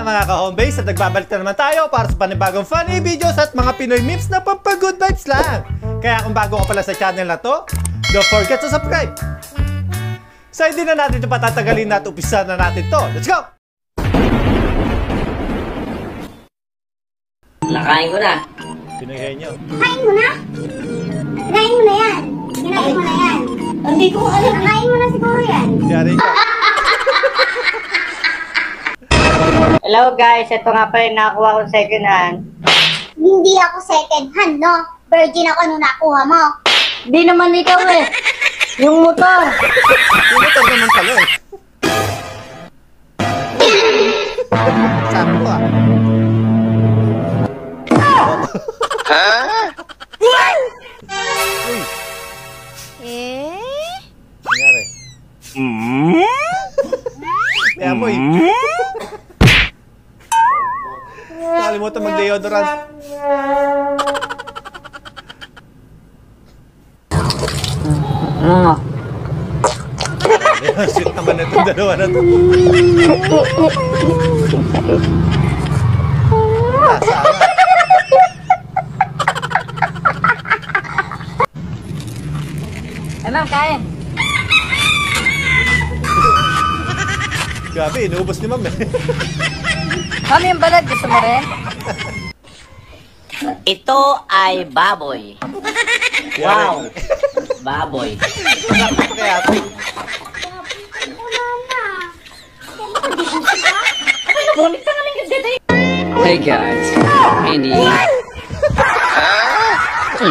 mga ka-homebase at nagbabalik na naman tayo para sa panibagong funny videos at mga Pinoy memes na pampagood vibes lang. Kaya kung bago ka pala sa channel na to, don't forget to subscribe. So hindi na natin ito patatagalin at umpisa na natin to. Let's go! Nakain ko na. Pinagay nyo. Kain mo na? Kinain mo na yan. Kinain mo na yan. Hindi ko alam. Kain mo na siguro yan. Yari ka. Hello guys, ito nga pa rin nakakuha kong second hand. Hindi ako second hand, no? Virgin ako nung nakuha mo. Hindi naman ikaw eh. Yung motor. Yung motor naman pala eh. Sabi ko ah. What? Uy. Eh? Nangyari. Kaya mo eh. Nakalimutan mag-deodorant. Sweet naman itong dalawa na to. Nasaan? Ma'am, kain. Grabe, inuubos ni ma'am eh. Mami, yung balag, gusto mo rin? Ito ay baboy. Wow. Baboy. Kaya ito. Hey guys, Andy. Si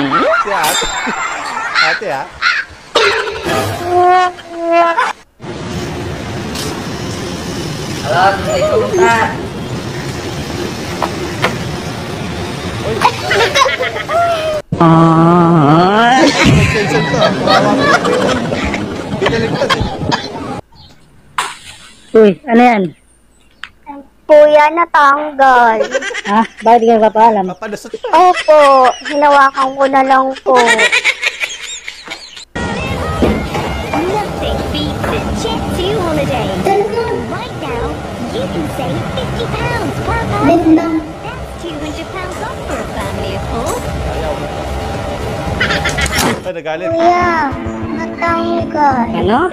ate. Ate ah. Halo, Assalamualaikum Kak. Nag-cancel to. Binaligtad eh. Uy, ano yan? Kuya, natanggal. Ha? Bakit di ka nagpapaalam? Papalusot. Opo, hinawakan ko na lang po. Nothing beats a Jet2 holiday. Right now, you can save £50 per person. That's £200 off for a family of 4. Ay, nagalit. Kuya, natanggal. Ano?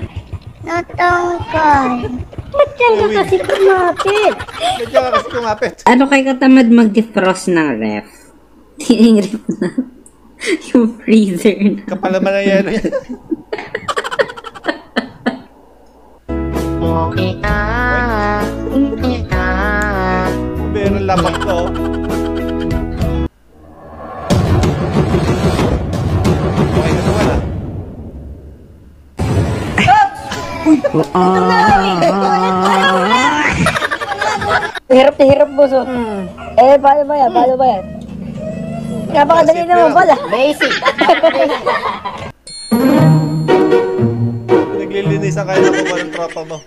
Natanggal. Ba't yan ka kasi kumapit? Medyo ka kasi kumapit. Ano kay katamad mag-defrost ng ref? Yung ref na. Yung freezer na. Kapal naman ang yelo yan. Meron lapak to. Okay na naman ah. Hirap na hirap, boss. Eh, paano ba yan? Paano ba yan? Napakadali naman pala. Basic. Naglilinisan kayo na po ng tropa mo.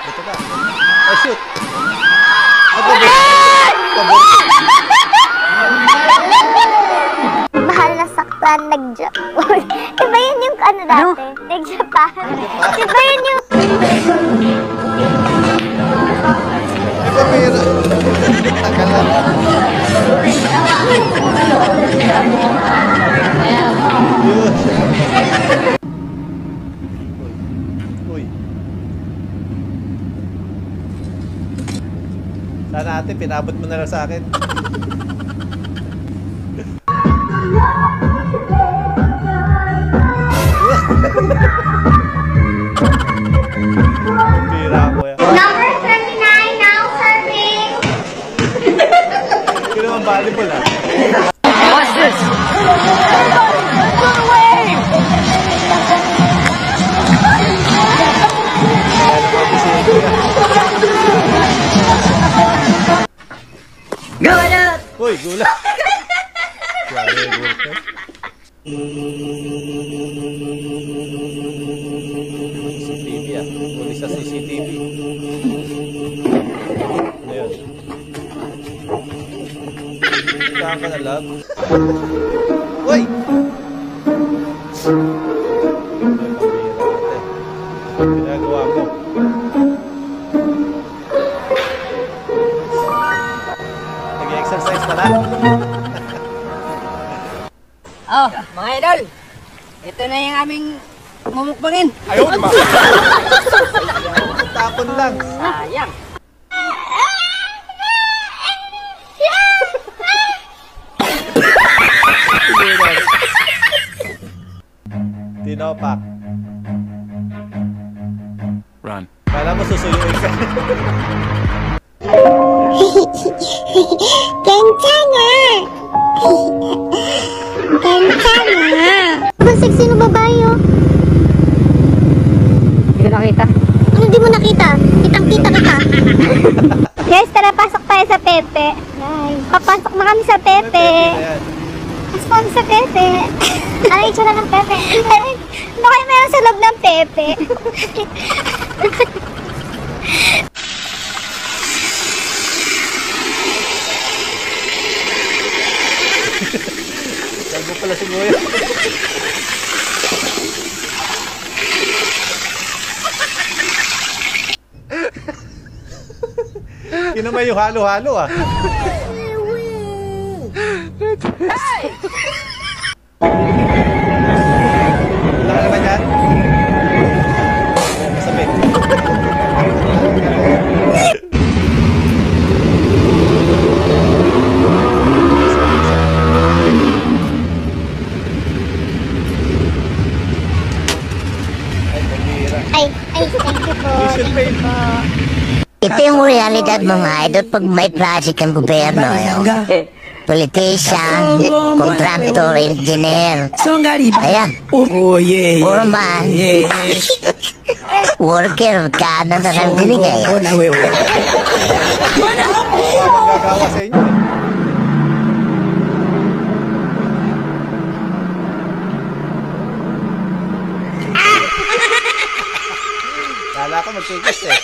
Dito ka. Oh, shoot. Mahal na saktan, nag-Japan. Diba yun yung ano dati? Nag-Japan. Diba yun yung... Ito pera. Tagal lang. Uy. Sana ate, pinabot mo na lang sa akin. Pira ko yan. Number 39, now serving. Hindi naman volleyball ah. What's this? Go up! Uy, gula. Grabe, gula. CCTV ah. Tuloy sa CCTV. Ano yun? Saan ka na, love? Uy! Ay, pambira ate. tama. Oh, mga idol. Ito na yung aming mumukbangin. Ayun, tapon lang. Sayang. Tinopak. Run. Kala mo susuyuin ka. 괜찮아. 괜찮아. Ang sexy ng babae, oh. Hindi ko nakita. Ano di mo nakita? Kitang-kita kita. Guys, tara, pasok tayo sa Pepe. Papasok na kami sa Pepe. Ayan. Pasok kami sa Pepe. Ano yung itsura ng Pepe? Ano kayo meron sa loob ng Pepe? Tago pala si Kuya. Kinamay yung halo-halo ah. Wala ka naman yan? Masabit. Ay, pambira. Ay, thank you po. Mission fail. Ito yung realidad mga idol pag may project ang gobyerno. Politician, contractor, engineer. Ayan, foreman, worker, kada na lang binigay. Walang gagawa sa inyo eh. Kala ko magkikis eh.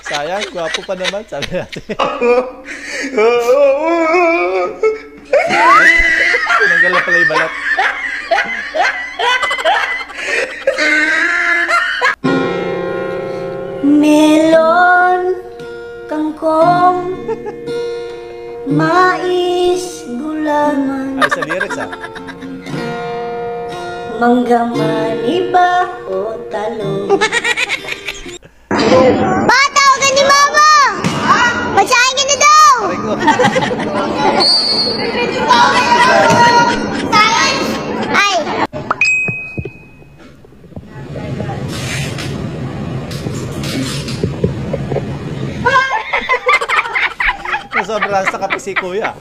Sayang, gwapo pa naman, sabi natin. Tinanggal na pala yung balat. Melon, kangkong, mais, gulaman, Ay, sa lyrics ah. mangga, maniba, o talong. Bata, huwag ka ni Mama! Basahin ka na daw! Aray ko. Ay! Sobrang sa kape si Kuya.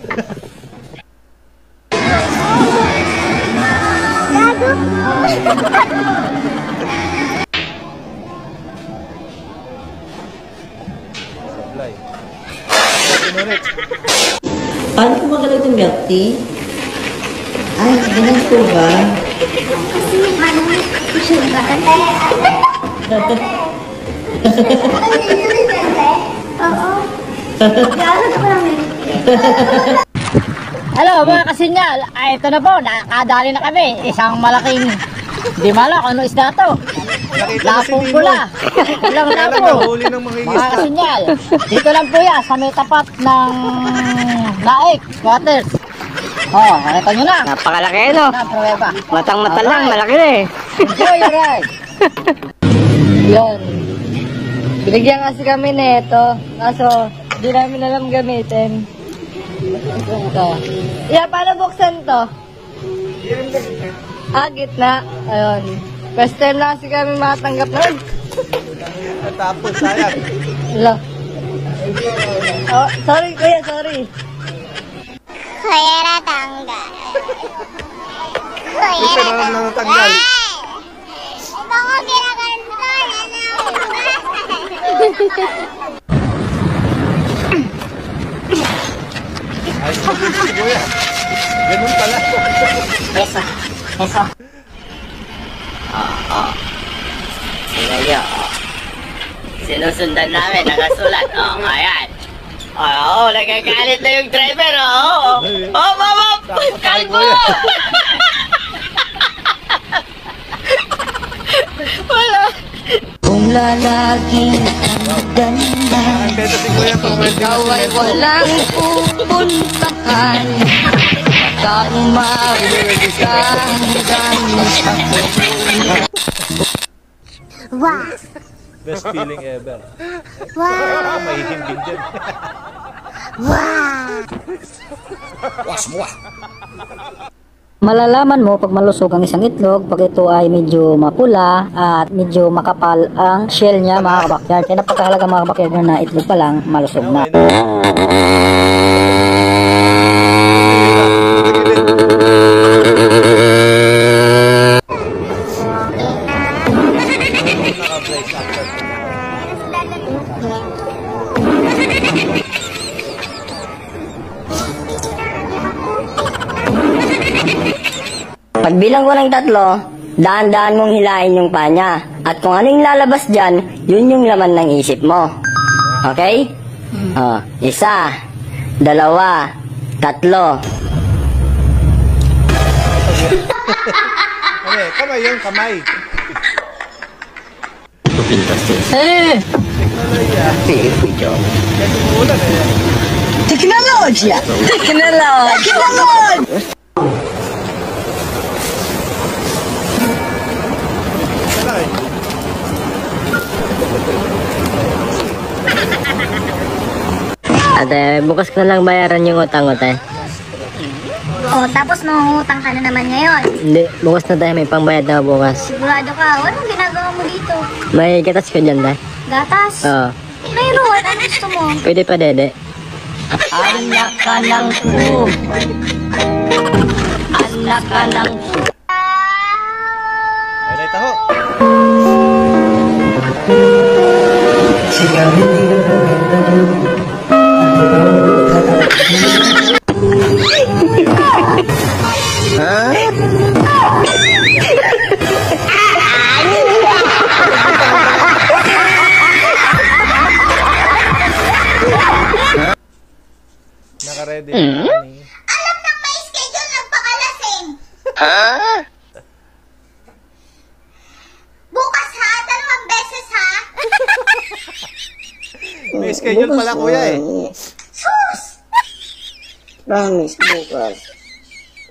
Gago! Supply. Sinunit. Paano ko magalag ng milk tea? Ay, ganun po ba? Kasi yung ano, sugar. Oo. Gaano ka lang Hello mga kasinyal, ay ito na po, nakakadali na kami. Isang malaking, di mala kung ano isda to. Nakita mo si Lapong Nino. pula. Ilang Kaya lang lapo. nahuli ng mga Mga isda. kasinyal, dito lang po yan, sa may tapat ng Laik, Waters. Oh, nakita nyo na. Napakalaki, no? Na, pruweba. Matang-mata lang, malaki na eh. Enjoy your ride. Yun. Binigyan kasi kami nito, kaso di namin alam gamitin. Ito. Yeah, paano buksan to? Ah, gitna. Ayun. First time na kasi kami matanggap nun. Tapos, sayang. Hello. Oh, sorry kuya, sorry. Kuya natanggal. Kuya Ito na lang natanggal. Ito ko ginaganto. Ayos mo din si Kuya. Ganun pala. Sige, sinusundan namin, nakasulat. Oo, ayan. Oo, nagagalit na yung driver, oo. Oh, mama! Takot na kay Kalbo! Kuya. Wala. Kung lalaging ganda, Ang beto si Kuya kung pwede ikaw ay walang pupuntahan. Baka umabot ka hanggang sa Wow! Best feeling ever. Wow! Mahihimbing din. Wow! Malalaman mo pag malusog ang isang itlog pag ito ay medyo mapula at medyo makapal ang shell niya, mga kabakyard. Kaya napakahalaga, mga kabakyard, na itlog pa lang malusog na. Pagbilang ko ng 3, daan-daan mong hilahin yung panya. At kung ano yung lalabas dyan, yun yung laman ng isip mo. Okay? 1, 2, 3. Ano eh, kamay yun, kamay. Teknolohiya! Ate, bukas ko na lang bayaran yung utang, ate. Oh, tapos mangungutang ka na naman ngayon. Hindi, bukas na tayo, may pangbayad na bukas. Sigurado ka, anong ginagawa mo dito? May gatas ko dyan, tayo. Gatas? Oo. Mayroon, ano gusto mo? Pwede pa, dede. Anak ka ng po. Anak ka ng po. Ay, naita ho. Naka-ready na kami. Alam nang may schedule ng pakalasing. Bukas ha, 2 beses ha. May schedule pala, kuya eh. Sus! Promise, bukas.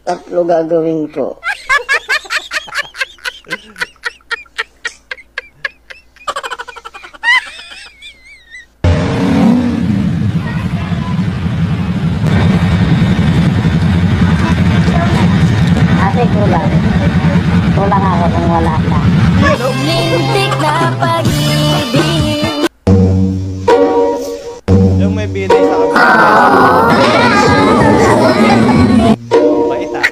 3 gagawin ko. Ate, kulang. Kulang ako kung wala ka. Lintik na pag-ibig. Yung may binay sa kami. Bait ah.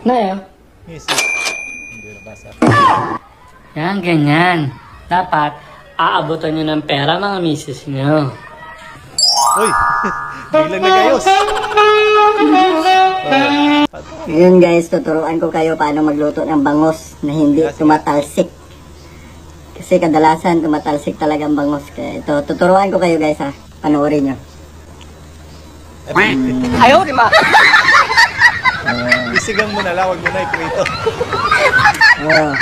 Nayo. Music. Hindi nabasa. Yan, ganyan. Dapat, aabotan nyo ng pera, mga misis nyo. Uy! Bilang nagayos. Yun guys, tuturuan ko kayo paano magluto ng bangus na hindi tumatalsik. Kasi kadalasan tumatalsik talaga ang bangus. Kaya ito, tuturuan ko kayo guys ha. Panoorin nyo. Ayaw, di ba? Isigang mo na lang, wag mo na ikrito. Oo.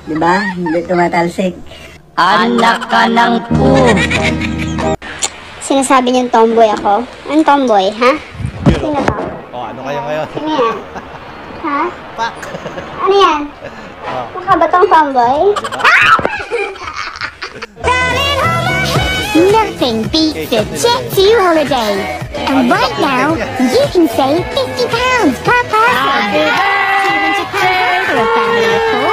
Diba? Hindi tumatalsik. Anak ka ng po. Sinasabi niyong tomboy ako? Anong tomboy, ha? Sino to? Oh, ano kayo ngayon? Ano yan? Ha? Pak! Ano yan? Mukha ba tong tomboy? Nothing beats a Jet2 holiday. And right now, you can save £50 per person. £200 for a family of 4.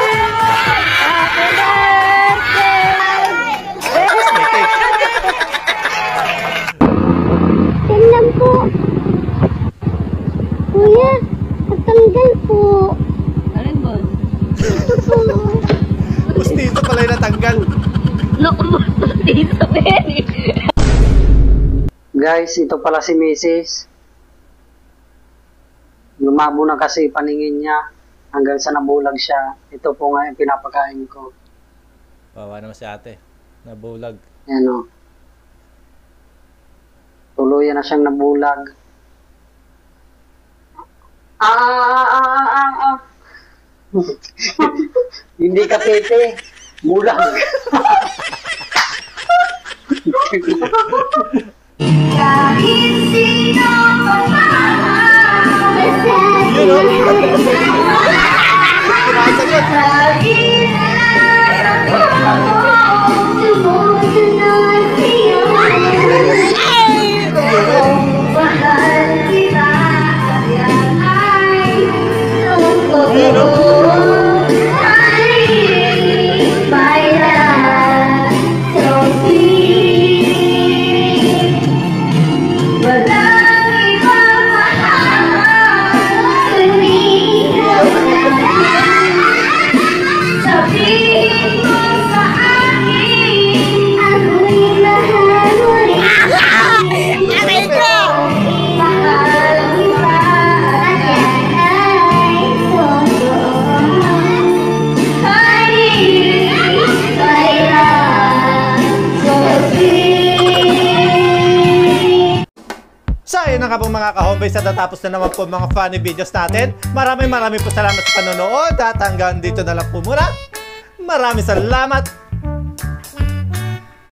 Yan lang po. Kuya, natanggal po. Alin ba? Ito po. Gusto pala yung natanggal. Guys, ito pala si Mrs. Lumabo na kasi paningin niya hanggang sa nabulag siya. Ito po nga yung pinapakain ko. Bawa naman si ate. Nabulag. Yan o. Tuluyan na siyang nabulag. Hindi ka tete. Bulag. So, ayun na nga po mga ka-homebase, at natapos na naman po mga funny videos natin. Maraming po salamat sa panonood at hanggang dito na lang po muna. Maraming salamat.